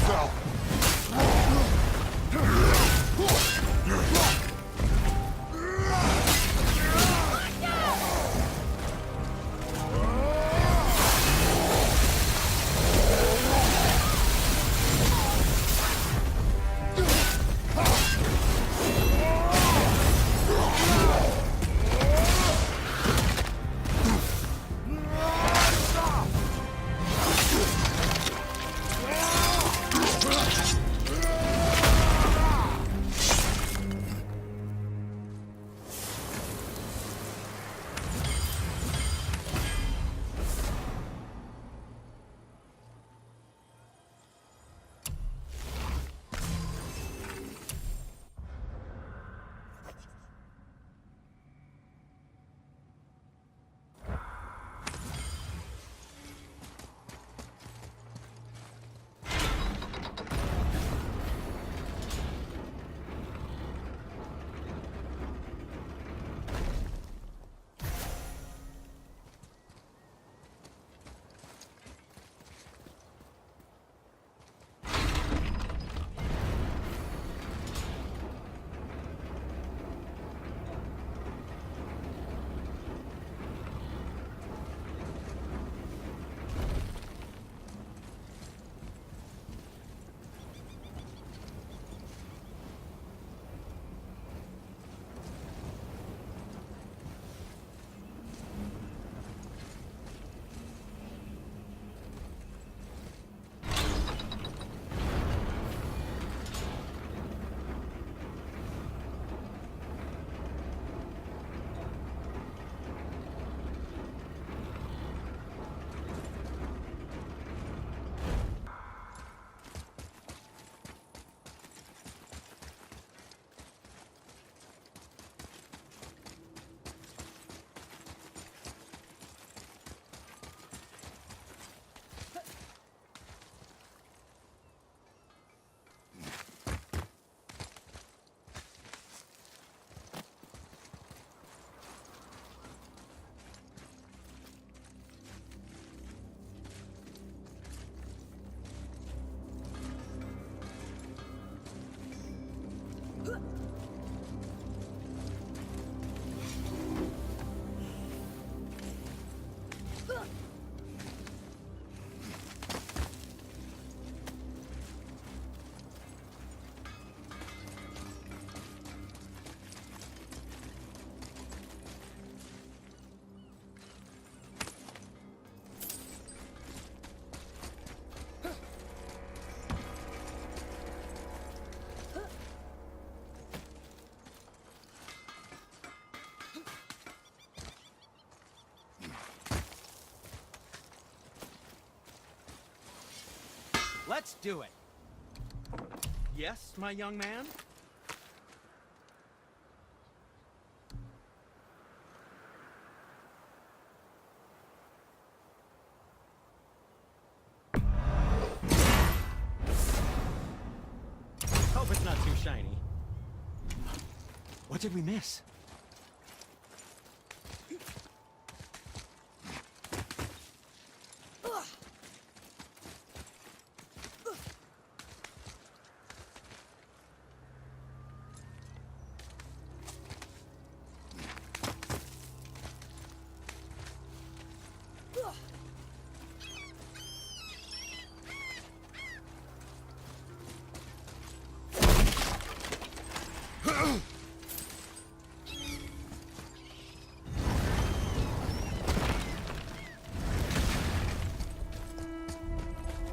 yourself! Let's do it. Yes, my young man? Hope it's not too shiny. What did we miss?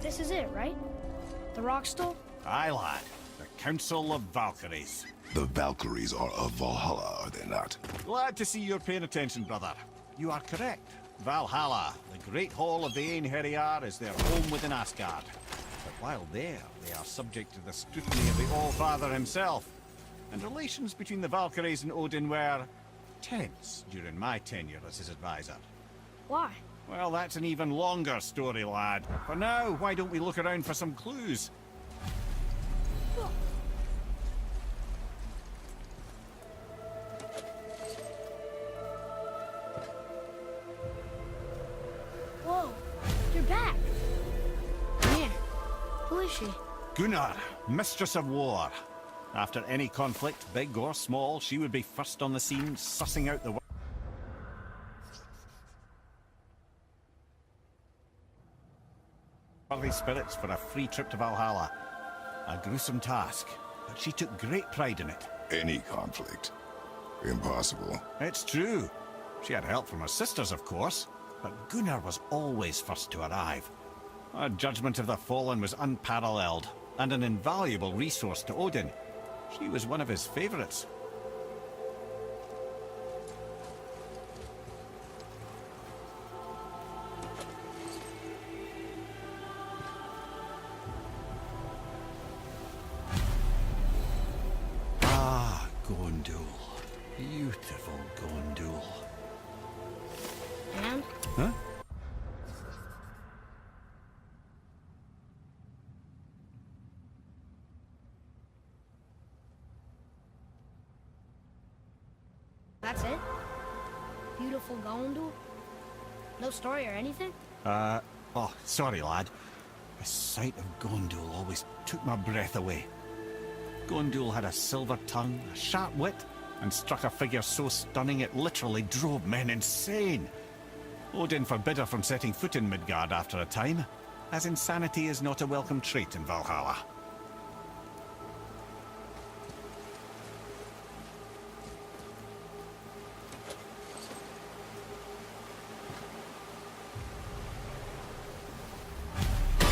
This is it, right? The rock stool? Aye, lad. The Council of Valkyries. The Valkyries are of Valhalla, are they not? Glad to see you're paying attention, brother. You are correct. Valhalla, the great hall of the Einherjar, is their home within Asgard. But while there, they are subject to the scrutiny of the All-Father himself. And relations between the Valkyries and Odin were tense during my tenure as his advisor. Why? Well, that's an even longer story, lad. For now, why don't we look around for some clues? Whoa, you're back. Man, who is she? Gunnar, Mistress of War. After any conflict, big or small, she would be first on the scene, sussing out the worthy spirits for a free trip to Valhalla. A gruesome task, but she took great pride in it. Any conflict. Impossible. It's true. She had help from her sisters, of course, but Gunnar was always first to arrive. Her judgment of the fallen was unparalleled, and an invaluable resource to Odin. She was one of his favorites. Ah, Gondul. Beautiful Gondul. And? Huh? That's it? Beautiful Gondul? No story or anything? Oh, sorry, lad. The sight of Gondul always took my breath away. Gondul had a silver tongue, a sharp wit, and struck a figure so stunning it literally drove men insane. Odin forbid her from setting foot in Midgard after a time, as insanity is not a welcome trait in Valhalla.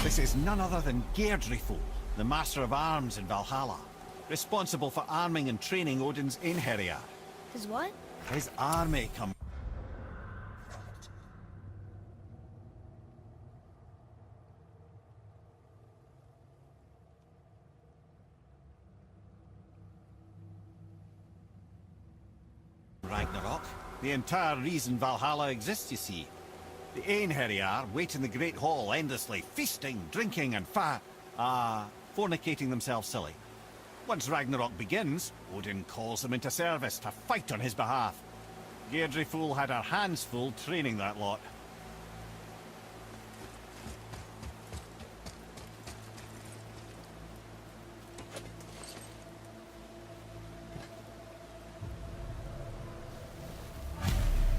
This is none other than Geirdriful, the Master of Arms in Valhalla, responsible for arming and training Odin's Einherjar. His what? His army come... Ragnarok. The entire reason Valhalla exists, you see. The Einherjar wait in the Great Hall endlessly, feasting, drinking, and fornicating themselves silly. Once Ragnarok begins, Odin calls them into service to fight on his behalf. Geirdriful had her hands full training that lot.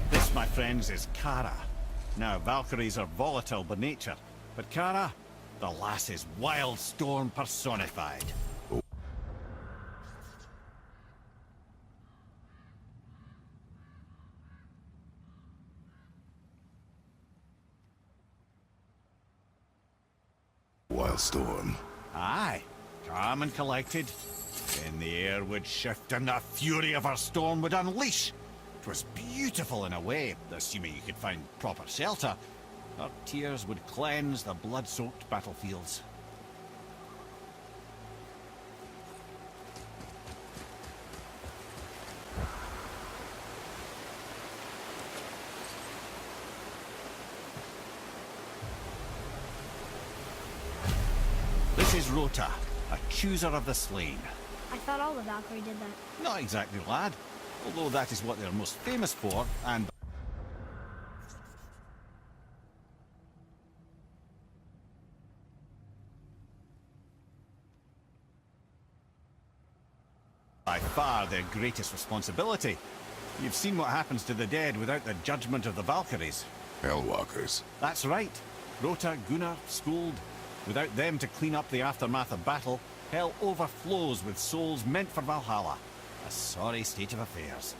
This, my friends, is Kara. Now, Valkyries are volatile by nature, but Kara, the lass is wild storm personified. Wildstorm. Aye, calm and collected. Then the air would shift and the fury of her storm would unleash. It was beautiful in a way, assuming you could find proper shelter. Her tears would cleanse the blood-soaked battlefields. This is Rota, a chooser of the slain. I thought all the Valkyrie did that. Not exactly, lad. Although that is what they're most famous for, and by far their greatest responsibility. You've seen what happens to the dead without the judgment of the Valkyries. Hellwalkers. That's right. Rota, Gunnar, Skuld. Without them to clean up the aftermath of battle, hell overflows with souls meant for Valhalla. A sorry state of affairs.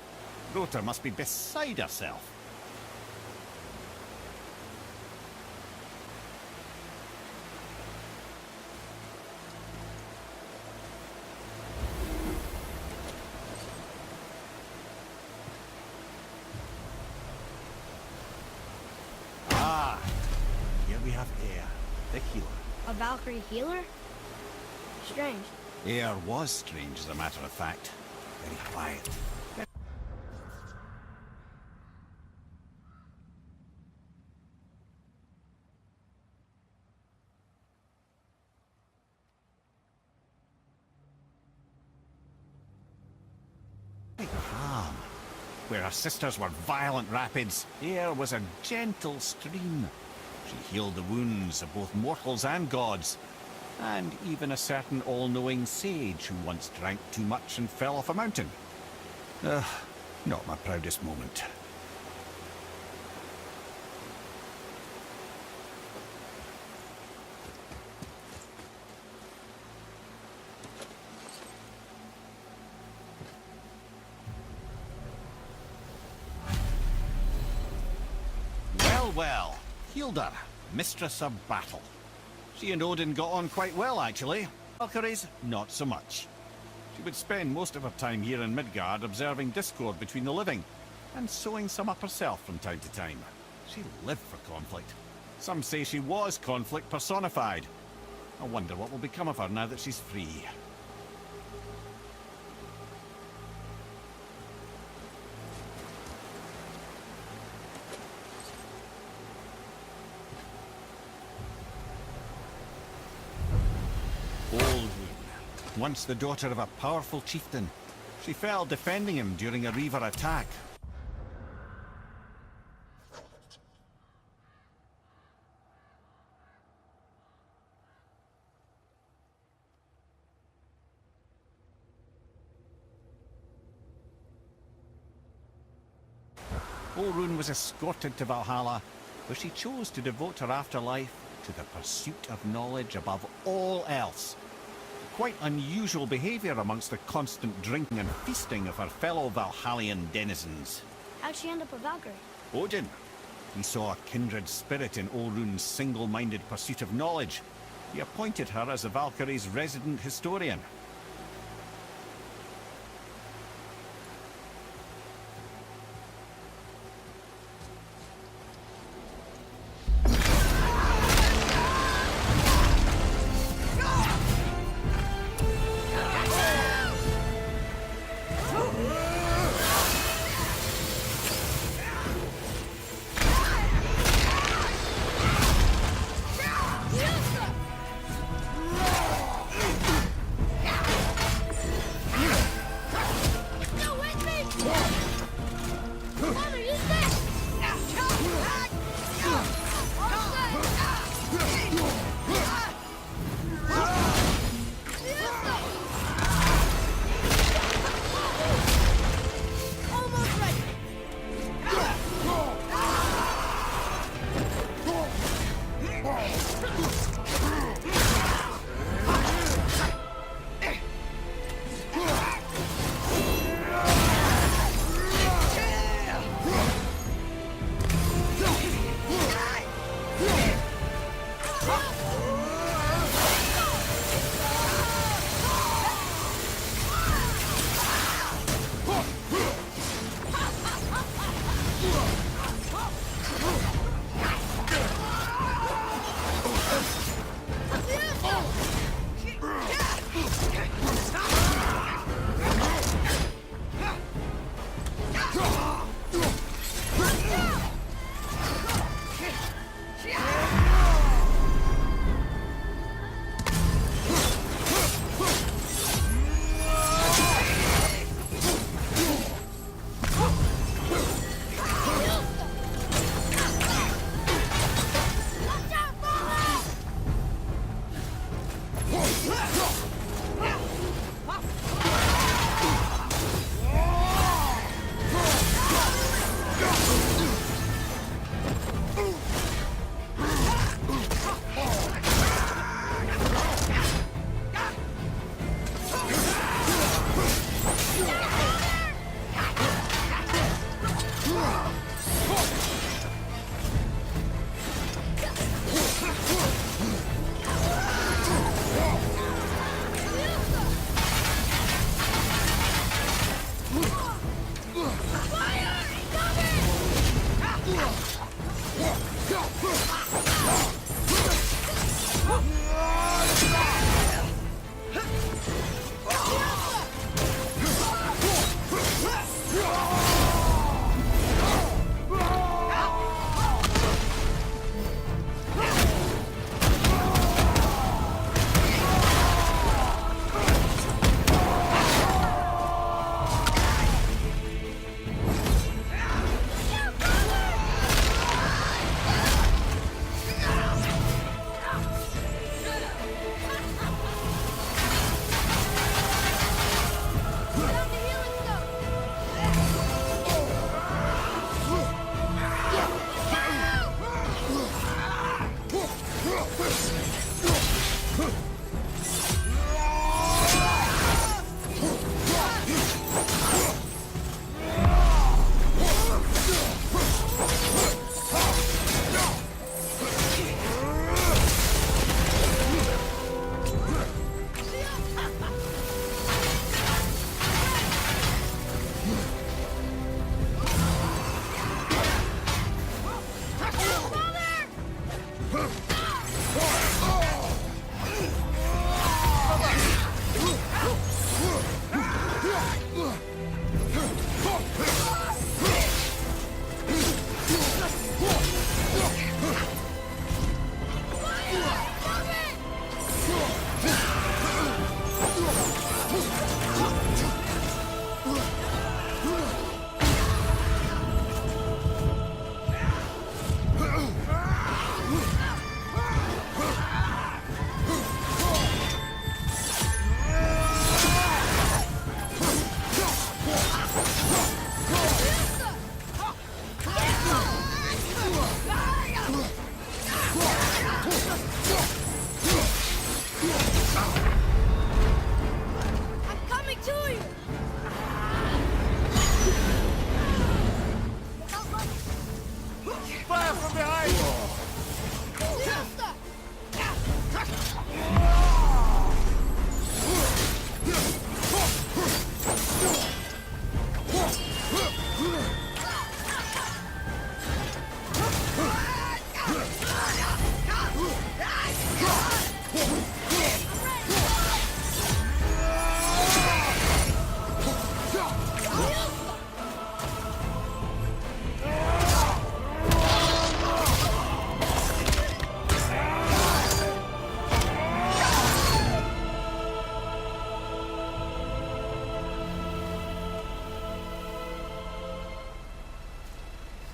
Rota must be beside herself. Ah, here we have Air, the healer. A Valkyrie healer? Strange. Air was strange, as a matter of fact. Very quiet. Very calm. Where her sisters were violent rapids, Air was a gentle stream. She healed the wounds of both mortals and gods. and even a certain all-knowing sage who once drank too much and fell off a mountain. Not my proudest moment. Well, Hilda, mistress of battle. She and Odin got on quite well, actually. Valkyries, not so much. She would spend most of her time here in Midgard observing discord between the living, and sewing some up herself from time to time. She lived for conflict. Some say she was conflict personified. I wonder what will become of her now that she's free. Once the daughter of a powerful chieftain, she fell defending him during a Reaver attack. Sigrun was escorted to Valhalla, where she chose to devote her afterlife to the pursuit of knowledge above all else. Quite unusual behaviour amongst the constant drinking and feasting of her fellow Valhallian denizens. How'd she end up a Valkyrie? Odin. He saw a kindred spirit in Olrun's single-minded pursuit of knowledge. He appointed her as the Valkyrie's resident historian.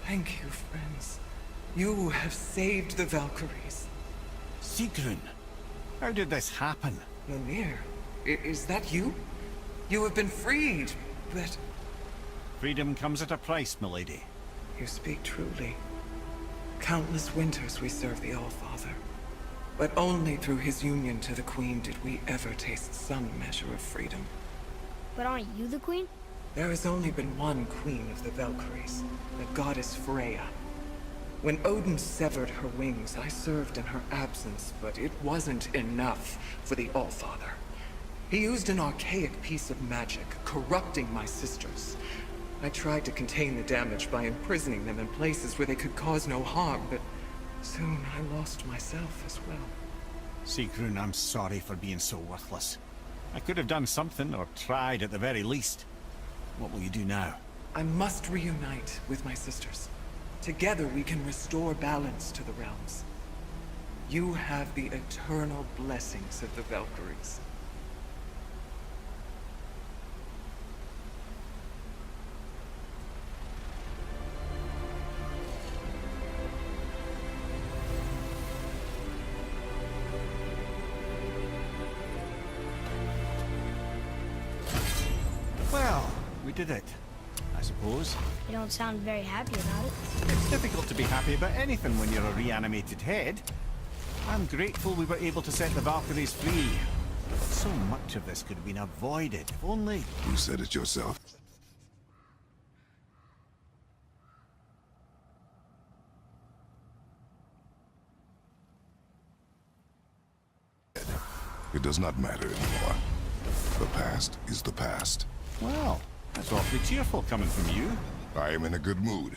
Thank you, friends. You have saved the Valkyries. Sigrun, how did this happen? Mimir, is that you? You have been freed, but... Freedom comes at a price, milady. You speak truly. Countless winters we serve the All-Father. But only through his union to the Queen did we ever taste some measure of freedom. But aren't you the queen? There has only been one Queen of the Valkyries, the goddess Freya. When Odin severed her wings, I served in her absence, but it wasn't enough for the All-Father. He used an archaic piece of magic, corrupting my sisters. I tried to contain the damage by imprisoning them in places where they could cause no harm, but soon I lost myself as well. Sigrun, I'm sorry for being so worthless. I could have done something, or tried at the very least. What will you do now? I must reunite with my sisters. Together we can restore balance to the realms. You have the eternal blessings of the Valkyries. Well, we did it, I suppose. You don't sound very happy about it. It's difficult to be happy about anything when you're a reanimated head. I'm grateful we were able to set the Valkyries free. So much of this could have been avoided, if only... You said it yourself. It does not matter anymore. The past is the past. Well, that's awfully cheerful coming from you. I am in a good mood.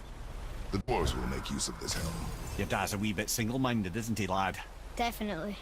The dwarves will make use of this helm. Your dad's a wee bit single-minded, isn't he, lad? Definitely.